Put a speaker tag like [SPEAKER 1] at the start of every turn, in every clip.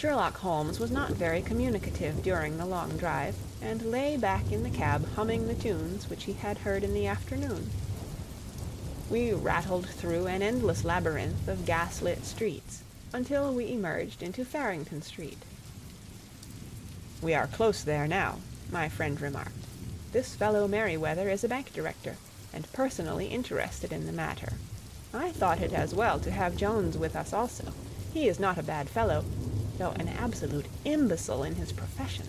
[SPEAKER 1] Sherlock Holmes was not very communicative during the long drive, and lay back in the cab humming the tunes which he had heard in the afternoon. We rattled through an endless labyrinth of gas-lit streets, until we emerged into Farrington Street. "We are close there now," my friend remarked. "This fellow Merryweather is a bank director, and personally interested in the matter. I thought it as well to have Jones with us also. He is not a bad fellow, though an absolute imbecile in his profession.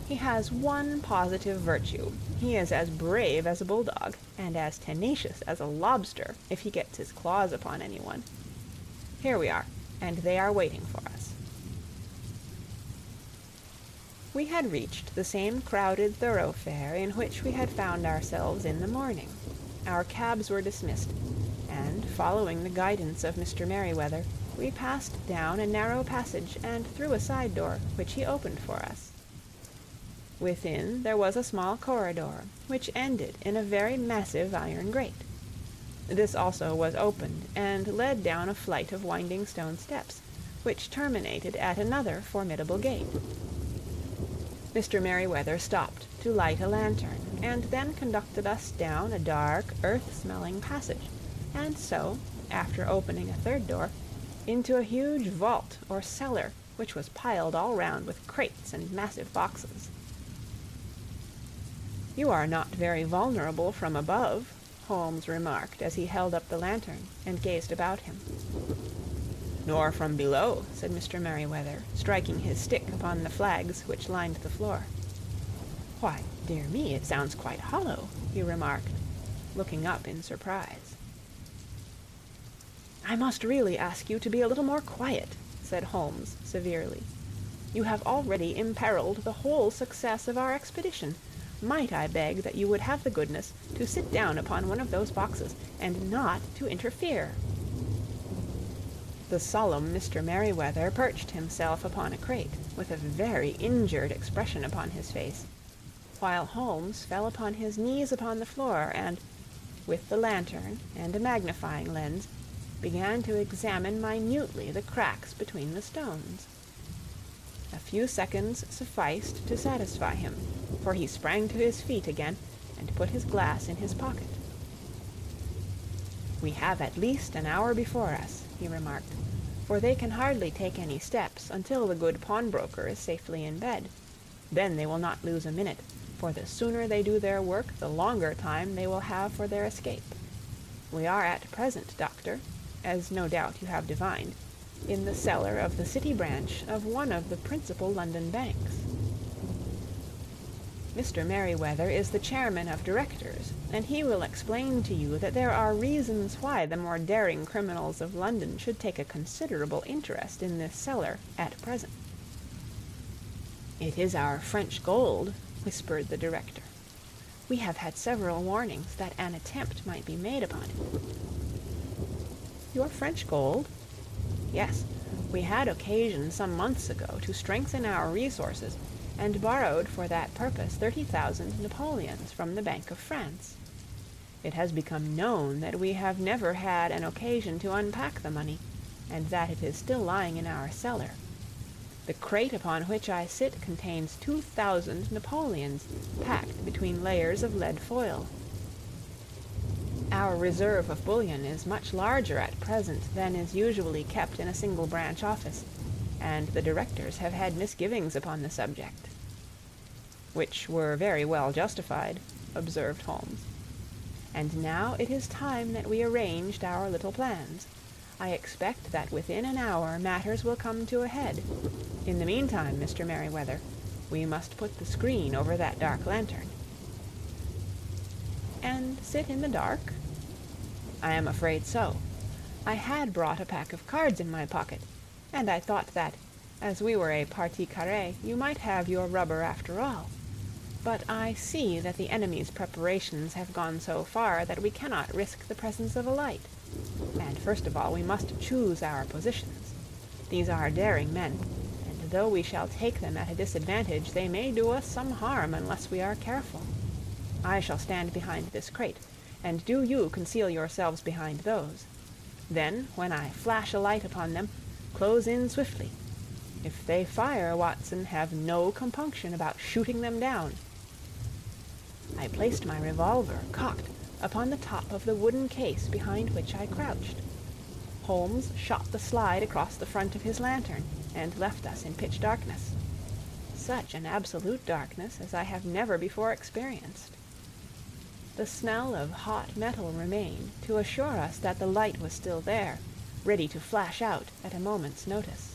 [SPEAKER 1] He has one positive virtue. He is as brave as a bulldog, and as tenacious as a lobster if he gets his claws upon anyone. Here we are, and they are waiting for us." We had reached the same crowded thoroughfare in which we had found ourselves in the morning. Our cabs were dismissed, and, following the guidance of Mr. Merryweather, we passed down a narrow passage and through a side door, which he opened for us. Within there was a small corridor, which ended in a very massive iron grate. This also was opened, and led down a flight of winding stone steps, which terminated at another formidable gate. Mr. Merryweather stopped to light a lantern, and then conducted us down a dark, earth-smelling passage, and so, after opening a third door, into a huge vault or cellar, which was piled all round with crates and massive boxes. "You are not very vulnerable from above," Holmes remarked as he held up the lantern and gazed about him. "Nor from below," said Mr. Merryweather, striking his stick upon the flags which lined the floor. "Why, dear me, it sounds quite hollow," he remarked, looking up in surprise. "I must really ask you to be a little more quiet," said Holmes severely. "You have already imperiled the whole success of our expedition. Might I beg that you would have the goodness to sit down upon one of those boxes, and not to interfere?" The solemn Mr. Merryweather perched himself upon a crate, with a very injured expression upon his face, while Holmes fell upon his knees upon the floor, and, with the lantern and a magnifying lens, began to examine minutely the cracks between the stones. A few seconds sufficed to satisfy him, for he sprang to his feet again and put his glass in his pocket. "We have at least an hour before us," he remarked, "for they can hardly take any steps until the good pawnbroker is safely in bed. Then they will not lose a minute, for the sooner they do their work, the longer time they will have for their escape. We are at present, Doctor, as no doubt you have divined, in the cellar of the city branch of one of the principal London banks. Mr. Merryweather is the chairman of directors, and he will explain to you that there are reasons why the more daring criminals of London should take a considerable interest in this cellar at present." "It is our French gold," whispered the director. "We have had several warnings that an attempt might be made upon it." "Your French gold?" "Yes. We had occasion some months ago to strengthen our resources, and borrowed for that purpose 30,000 Napoleons from the Bank of France. It has become known that we have never had an occasion to unpack the money, and that it is still lying in our cellar. The crate upon which I sit contains 2,000 Napoleons, packed between layers of lead foil. Our reserve of bullion is much larger at present than is usually kept in a single branch office, and the directors have had misgivings upon the subject." "Which were very well justified," observed Holmes. "And now it is time that we arranged our little plans. I expect that within an hour matters will come to a head. In the meantime, Mr. Merryweather, we must put the screen over that dark lantern." "And sit in the dark?" "I am afraid so. I had brought a pack of cards in my pocket, and I thought that, as we were a partie carrée, you might have your rubber after all. But I see that the enemy's preparations have gone so far that we cannot risk the presence of a light. And first of all we must choose our positions. These are daring men, and though we shall take them at a disadvantage, they may do us some harm unless we are careful. I shall stand behind this crate, and do you conceal yourselves behind those. Then, when I flash a light upon them, close in swiftly. If they fire, Watson, have no compunction about shooting them down." I placed my revolver, cocked, upon the top of the wooden case behind which I crouched. Holmes shot the slide across the front of his lantern, and left us in pitch darkness. Such an absolute darkness as I have never before experienced. The smell of hot metal remained to assure us that the light was still there, ready to flash out at a moment's notice.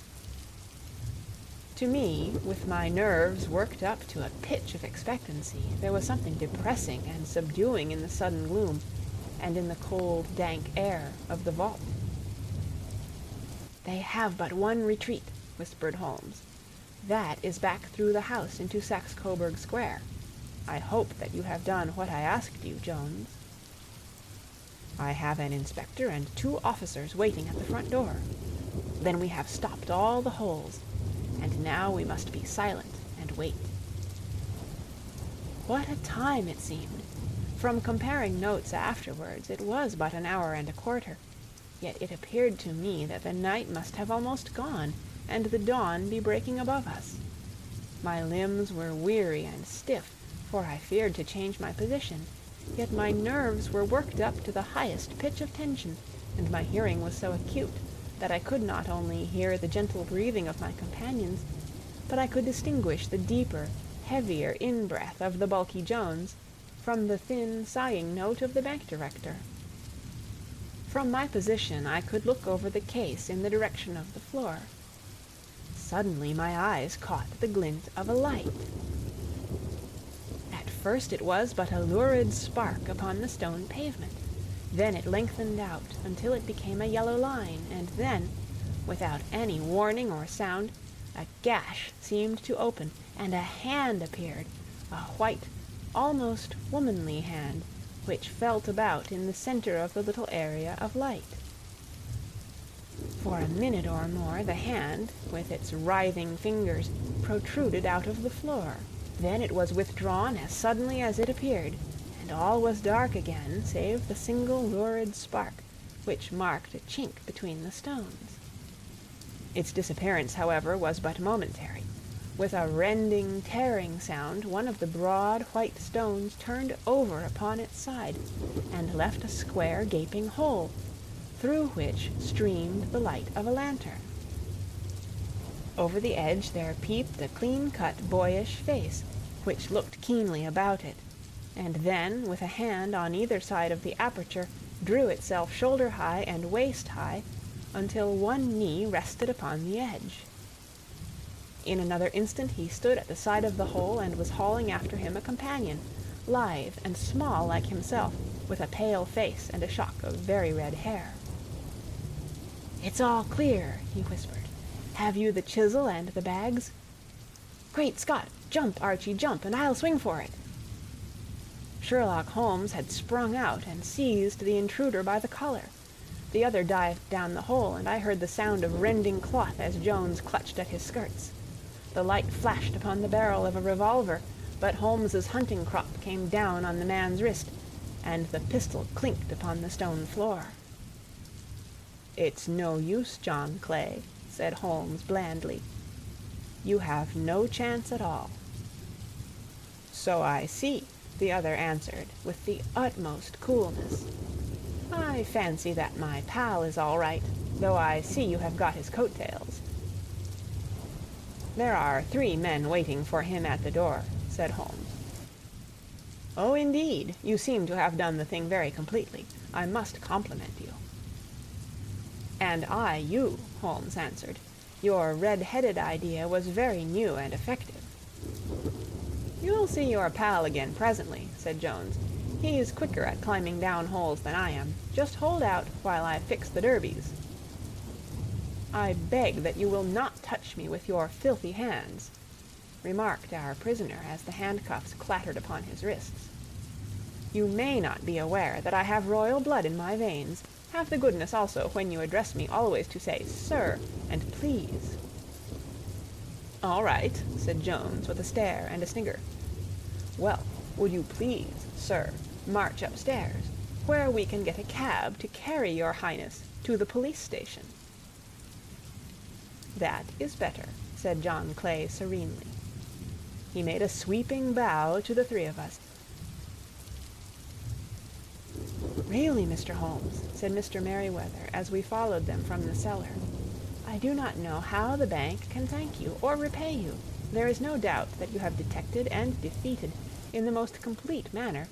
[SPEAKER 1] To me, with my nerves worked up to a pitch of expectancy, there was something depressing and subduing in the sudden gloom, and in the cold, dank air of the vault. "They have but one retreat," whispered Holmes. "That is back through the house into Saxe-Coburg Square. I hope that you have done what I asked you, Jones." "I have an inspector and 2 officers waiting at the front door. Then we have stopped all the holes, and now we must be silent and wait." What a time it seemed! From comparing notes afterwards, it was but an hour and a quarter, yet it appeared to me that the night must have almost gone, and the dawn be breaking above us. My limbs were weary and stiff, for I feared to change my position, yet my nerves were worked up to the highest pitch of tension, and my hearing was so acute that I could not only hear the gentle breathing of my companions, but I could distinguish the deeper, heavier in-breath of the bulky Jones from the thin, sighing note of the bank director. From my position I could look over the case in the direction of the floor. Suddenly my eyes caught the glint of a light. At first it was but a lurid spark upon the stone pavement. Then it lengthened out until it became a yellow line, and then, without any warning or sound, a gash seemed to open, and a hand appeared, a white, almost womanly hand, which felt about in the center of the little area of light. For a minute or more the hand, with its writhing fingers, protruded out of the floor. Then it was withdrawn as suddenly as it appeared, and all was dark again save the single lurid spark, which marked a chink between the stones. Its disappearance, however, was but momentary. With a rending, tearing sound, one of the broad white stones turned over upon its side, and left a square, gaping hole, through which streamed the light of a lantern. Over the edge there peeped a clean-cut, boyish face, which looked keenly about it, and then, with a hand on either side of the aperture, drew itself shoulder-high and waist-high, until one knee rested upon the edge. In another instant he stood at the side of the hole and was hauling after him a companion, lithe and small like himself, with a pale face and a shock of very red hair. "It's all clear," he whispered. "Have you the chisel and the bags?" "Great Scott! Jump, Archie, jump, and I'll swing for it." Sherlock Holmes had sprung out and seized the intruder by the collar. The other dived down the hole, and I heard the sound of rending cloth as Jones clutched at his skirts. The light flashed upon the barrel of a revolver, but Holmes's hunting crop came down on the man's wrist, and the pistol clinked upon the stone floor. "It's no use, John Clay," said Holmes blandly. "You have no chance at all." "So I see," the other answered, with the utmost coolness. "I fancy that my pal is all right, though I see you have got his coat-tails." "There are 3 men waiting for him at the door," said Holmes. "Oh, indeed, you seem to have done the thing very completely. I must compliment you." "And I you," Holmes answered. "Your red-headed idea was very new and effective." "You'll see your pal again presently," said Jones. "He's quicker at climbing down holes than I am. Just hold out while I fix the derbies." "I beg that you will not touch me with your filthy hands," remarked our prisoner as the handcuffs clattered upon his wrists. "You may not be aware that I have royal blood in my veins. Have the goodness also, when you address me, always to say 'sir' and 'please.'" "All right," said Jones, with a stare and a snigger. "Well, would you please, sir, march upstairs, where we can get a cab to carry your highness to the police station?" "That is better," said John Clay serenely. He made a sweeping bow to the three of us. "Really, Mr. Holmes," said Mr. Merryweather, as we followed them from the cellar, "I do not know how the bank can thank you or repay you. There is no doubt that you have detected and defeated, in the most complete manner,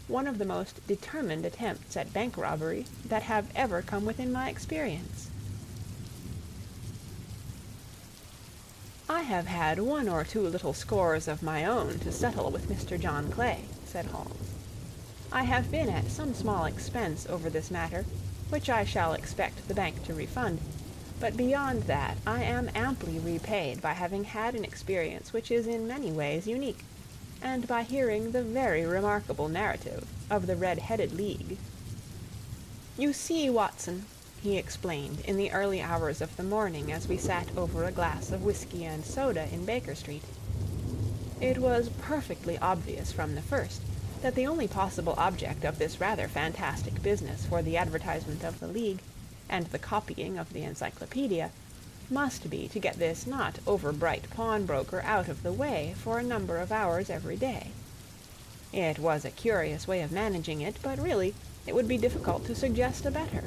[SPEAKER 1] one of the most determined attempts at bank robbery that have ever come within my experience." "I have had one or two little scores of my own to settle with Mr. John Clay," said Holmes. "I have been at some small expense over this matter, which I shall expect the bank to refund, but beyond that I am amply repaid by having had an experience which is in many ways unique, and by hearing the very remarkable narrative of the Red-Headed League. You see, Watson," he explained in the early hours of the morning as we sat over a glass of whiskey and soda in Baker Street, "it was perfectly obvious from the first that the only possible object of this rather fantastic business for the advertisement of the League and the copying of the encyclopedia must be to get this not over-bright pawnbroker out of the way for a number of hours every day. It was a curious way of managing it, but really it would be difficult to suggest a better.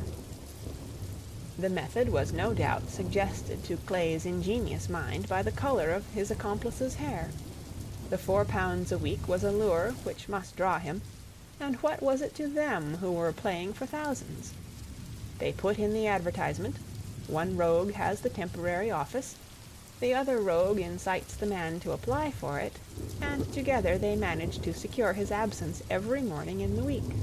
[SPEAKER 1] The method was no doubt suggested to Clay's ingenious mind by the color of his accomplice's hair. The £4 a week was a lure which must draw him, and what was it to them who were playing for thousands? They put in the advertisement, one rogue has the temporary office, the other rogue incites the man to apply for it, and together they manage to secure his absence every morning in the week.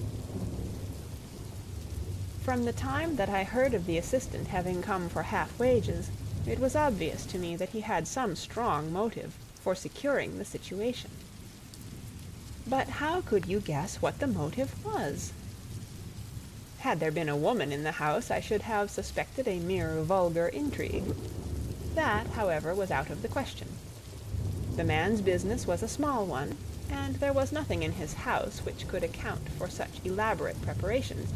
[SPEAKER 1] From the time that I heard of the assistant having come for half wages, it was obvious to me that he had some strong motive for securing the situation. But how could you guess what the motive was? Had there been a woman in the house, I should have suspected a mere vulgar intrigue. That, however, was out of the question. The man's business was a small one, and there was nothing in his house which could account for such elaborate preparations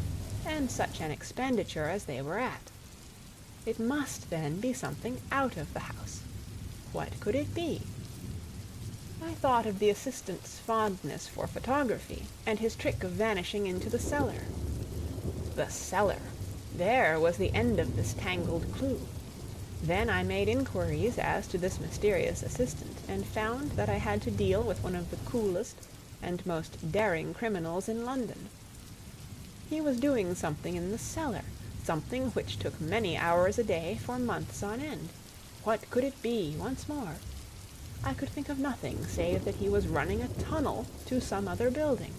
[SPEAKER 1] and such an expenditure as they were at. It must, then, be something out of the house. What could it be? I thought of the assistant's fondness for photography and his trick of vanishing into the cellar. The cellar! There was the end of this tangled clue. Then I made inquiries as to this mysterious assistant, and found that I had to deal with one of the coolest and most daring criminals in London. He was doing something in the cellar, something which took many hours a day for months on end. What could it be, once more? I could think of nothing save that he was running a tunnel to some other building.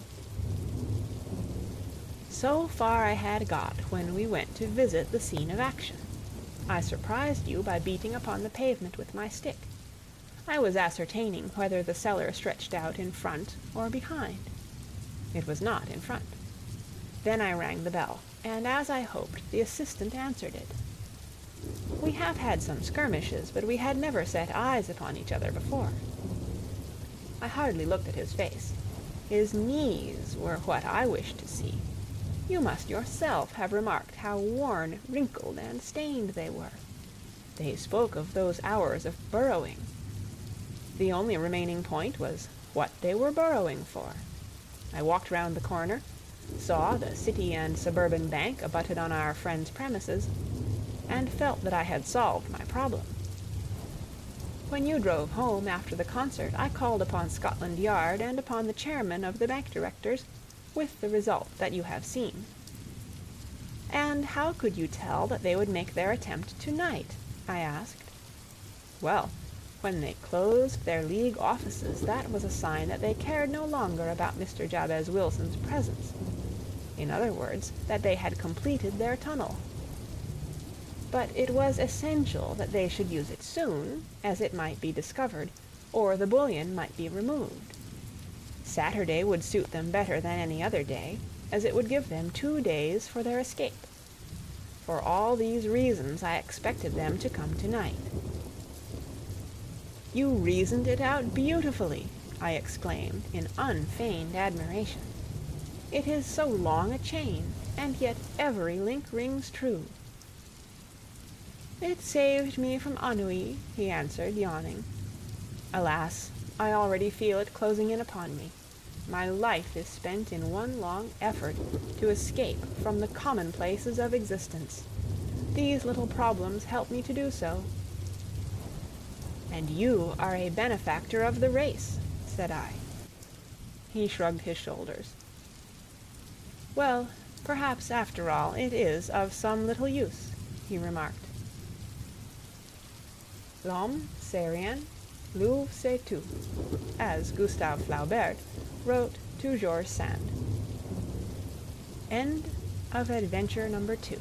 [SPEAKER 1] So far I had got when we went to visit the scene of action. I surprised you by beating upon the pavement with my stick. I was ascertaining whether the cellar stretched out in front or behind. It was not in front. Then I rang the bell, and as I hoped, the assistant answered it. We have had some skirmishes, but we had never set eyes upon each other before. I hardly looked at his face. His knees were what I wished to see. You must yourself have remarked how worn, wrinkled, and stained they were. They spoke of those hours of burrowing. The only remaining point was what they were burrowing for. I walked round the corner, saw the City and Suburban Bank abutted on our friend's premises, and felt that I had solved my problem. When you drove home after the concert, I called upon Scotland Yard and upon the chairman of the bank directors, with the result that you have seen. And how could you tell that they would make their attempt tonight? I asked. Well, when they closed their League offices, that was a sign that they cared no longer about Mr. Jabez Wilson's presence. In other words, that they had completed their tunnel. But it was essential that they should use it soon, as it might be discovered, or the bullion might be removed. Saturday would suit them better than any other day, as it would give them 2 days for their escape. For all these reasons I expected them to come tonight. You reasoned it out beautifully, I exclaimed in unfeigned admiration. It is so long a chain, and yet every link rings true. It saved me from ennui, he answered, yawning. Alas, I already feel it closing in upon me. My life is spent in one long effort to escape from the commonplaces of existence. These little problems help me to do so. And you are a benefactor of the race, said I. He shrugged his shoulders. Well, perhaps after all it is of some little use, he remarked. L'homme c'est rien, l'eau c'est tout, as Gustave Flaubert wrote to George Sand. End of adventure number 2.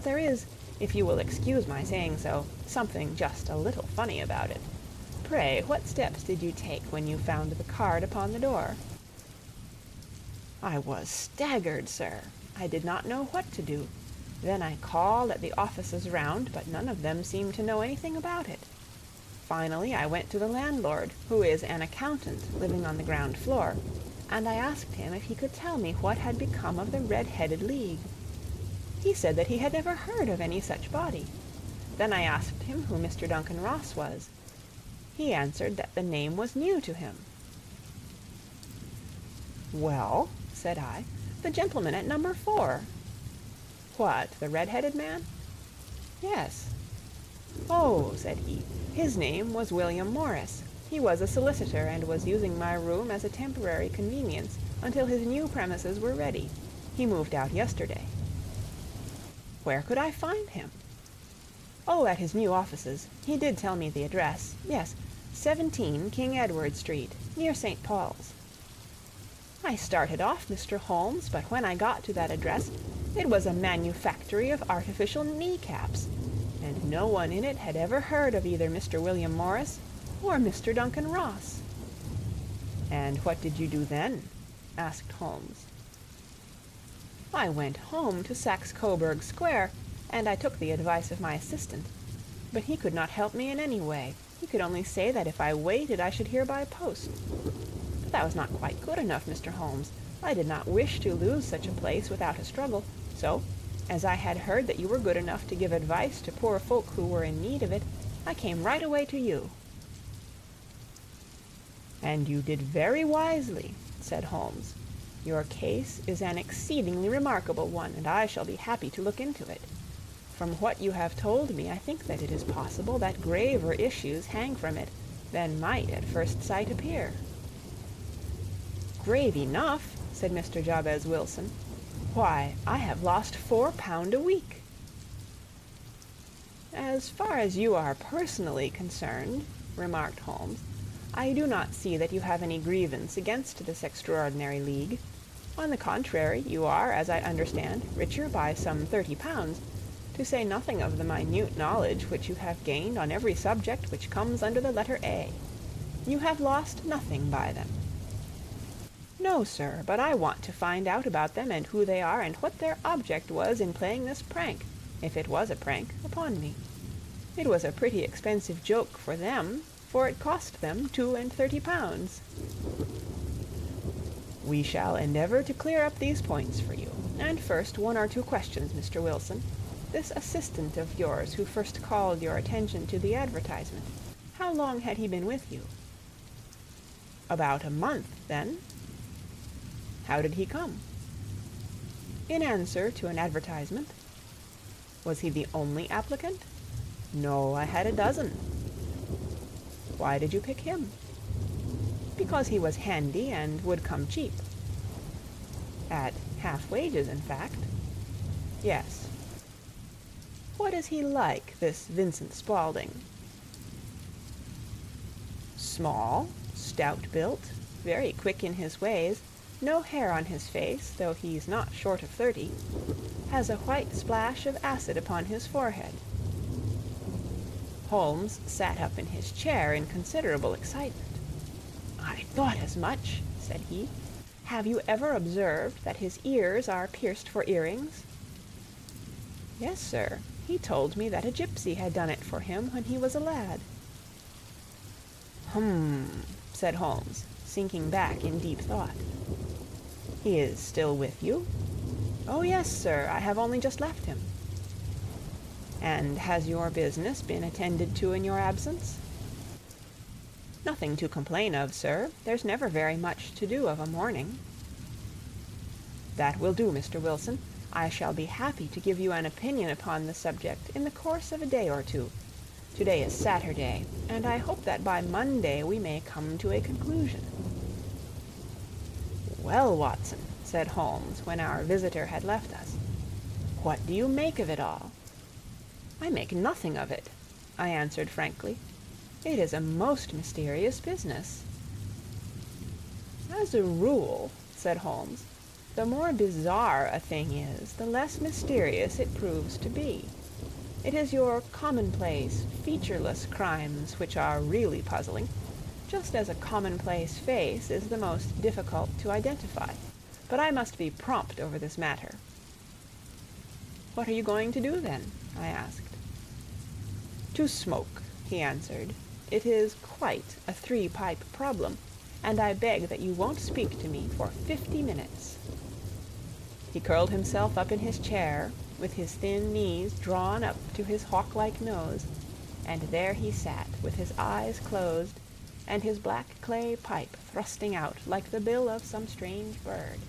[SPEAKER 1] but there is, if you will excuse my saying so, something just a little funny about it. Pray, what steps did you take when you found the card upon the door?" "I was staggered, sir. I did not know what to do. Then I called at the offices round, but none of them seemed to know anything about it. Finally, I went to the landlord, who is an accountant living on the ground floor, and I asked him if he could tell me what had become of the Red-Headed League. He said that he had never heard of any such body. Then I asked him who Mr. Duncan Ross was. He answered that the name was new to him. "Well," said I, "the gentleman at number 4. "What, the red-headed man?" "Yes." "Oh," said he, "his name was William Morris. He was a solicitor and was using my room as a temporary convenience until his new premises were ready. He moved out yesterday." "Where could I find him?" "Oh, at his new offices. He did tell me the address. Yes, 17 King Edward Street, near St. Paul's." I started off, Mr. Holmes, but when I got to that address, it was a manufactory of artificial kneecaps, and no one in it had ever heard of either Mr. William Morris or Mr. Duncan Ross. "And what did you do then?" asked Holmes. "I went home to Saxe-Coburg Square, and I took the advice of my assistant. But he could not help me in any way. He could only say that if I waited I should hear by post. But that was not quite good enough, Mr. Holmes. I did not wish to lose such a place without a struggle, so, as I had heard that you were good enough to give advice to poor folk who were in need of it, I came right away to you." "And you did very wisely," said Holmes. "Your case is an exceedingly remarkable one, and I shall be happy to look into it. From what you have told me, I think that it is possible that graver issues hang from it than might at first sight appear." "Grave enough," said Mr. Jabez Wilson. "Why, I have lost £4 a week." "As far as you are personally concerned," remarked Holmes, "I do not see that you have any grievance against this extraordinary league. On the contrary, you are, as I understand, richer by some £30, to say nothing of the minute knowledge which you have gained on every subject which comes under the letter A. You have lost nothing by them." "No, sir, but I want to find out about them and who they are and what their object was in playing this prank, if it was a prank, upon me. It was a pretty expensive joke for them, for it cost them £32. "We shall endeavor to clear up these points for you. And first, 1 or 2 questions, Mr. Wilson. This assistant of yours who first called your attention to the advertisement, how long had he been with you?" "About a month, then." "How did he come?" "In answer to an advertisement." "Was he the only applicant?" "No, I had a dozen." "Why did you pick him?" "Because he was handy and would come cheap." "At half wages, in fact?" "Yes." "What is he like, this Vincent Spaulding?" "Small, stout-built, very quick in his ways, no hair on his face, though he's not short of 30, has a white splash of acid upon his forehead." Holmes sat up in his chair in considerable excitement. "I thought as much," said he. "Have you ever observed that his ears are pierced for earrings?" "Yes, sir. He told me that a gypsy had done it for him when he was a lad." "Hum," said Holmes, sinking back in deep thought. "He is still with you?" "Oh, yes, sir. I have only just left him." "And has your business been attended to in your absence?" "Nothing to complain of, sir. There's never very much to do of a morning." "That will do, Mr. Wilson. I shall be happy to give you an opinion upon the subject in the course of a day or two. Today is Saturday, and I hope that by Monday we may come to a conclusion." "Well, Watson," said Holmes, when our visitor had left us, "what do you make of it all?" "I make nothing of it," I answered frankly. "It is a most mysterious business." "As a rule," said Holmes, The more bizarre a thing is, the less mysterious it proves to be. It is your commonplace, featureless crimes which are really puzzling, just as a commonplace face is the most difficult to identify. But I must be prompt over this matter." "What are you going to do, then?" I asked. "To smoke," he answered. "It is quite a three-pipe problem, and I beg that you won't speak to me for 50 minutes." He curled himself up in his chair, with his thin knees drawn up to his hawk-like nose, and there he sat, with his eyes closed, and his black clay pipe thrusting out like the bill of some strange bird.